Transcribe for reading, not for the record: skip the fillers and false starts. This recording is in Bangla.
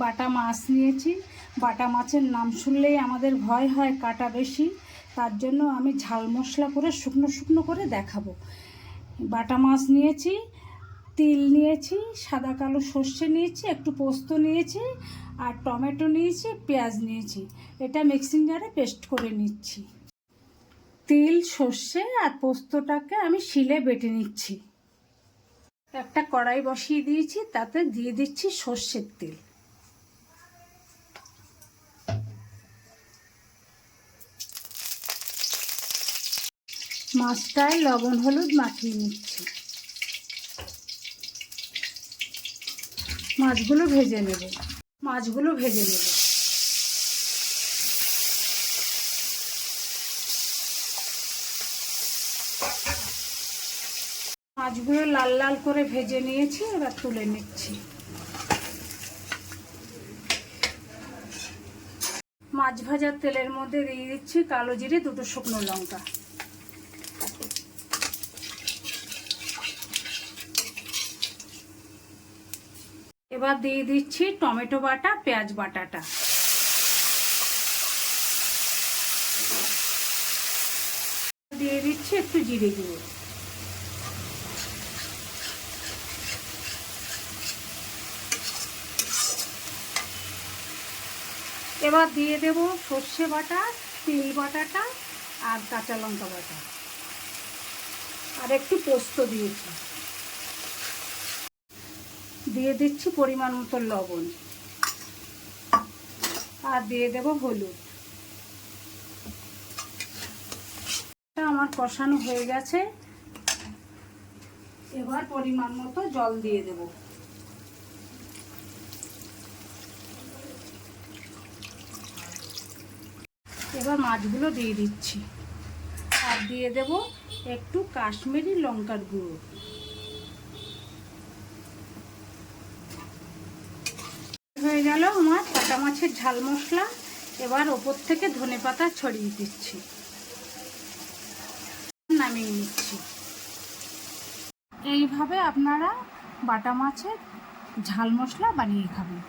বাটা মাছ নিয়েছি। বাটা মাছের নাম শুনলেই আমাদের ভয় হয় কাটা বেশি, তার জন্য আমি ঝাল মশলা করে শুকনো শুকনো করে দেখাবো। বাটা মাছ নিয়েছি, তিল নিয়েছি, সাদা কালো সর্ষে নিয়েছি, একটু পোস্ত নিয়েছি, আর টমেটো নিয়েছি, পেঁয়াজ নিয়েছি। এটা মিক্সিং জারে পেস্ট করে নিচ্ছি। তিল, সর্ষে আর পোস্তটাকে আমি শিলে বেটে নিচ্ছি। একটা কড়াই বসিয়ে দিয়েছি, তাতে দিয়ে দিচ্ছি সর্ষের তেল। মাছটায় লবণ হলুদ মাখিয়ে নিচ্ছি। মাছগুলো ভেজে নেব। মাছগুলো লাল লাল করে ভেজে নিয়েছি, এবার তুলে নিচ্ছি। মাছ ভাজার তেলের মধ্যে দিয়ে দিচ্ছি কালো জিরে, দুটো শুকনো লঙ্কা। এবার দিয়ে দিচ্ছি টমেটো বাটা, পেঁয়াজ বাটাটা। দিয়ে দিচ্ছি একটু জিরে গুঁড়ো। এবার দিয়ে দেব সর্ষে বাটা, তিল বাটাটা আর কাঁচা লঙ্কা বাটা, আর একটু পোস্ত দিয়েছি। দিয়ে দিচ্ছি পরিমাণ মতো লবণ, আর দিয়ে দেব হলুদ। আমার কষানো হয়ে গেছে, এবার পরিমাণ মতো জল দিয়ে দেব। এবার মাছগুলো দিয়ে দিচ্ছি, আর দিয়ে দেব একটু কাশ্মীরি লঙ্কার গুঁড়ো। হয়ে গেল আমার কাটা মাছের ঝাল মশলা। এবার ওপর থেকে ধনেপাতা ছড়িয়ে দিচ্ছি, নামিয়ে নিচ্ছি। এইভাবে আপনারা বাটা মাছের ঝাল মশলা বানিয়ে খাবেন।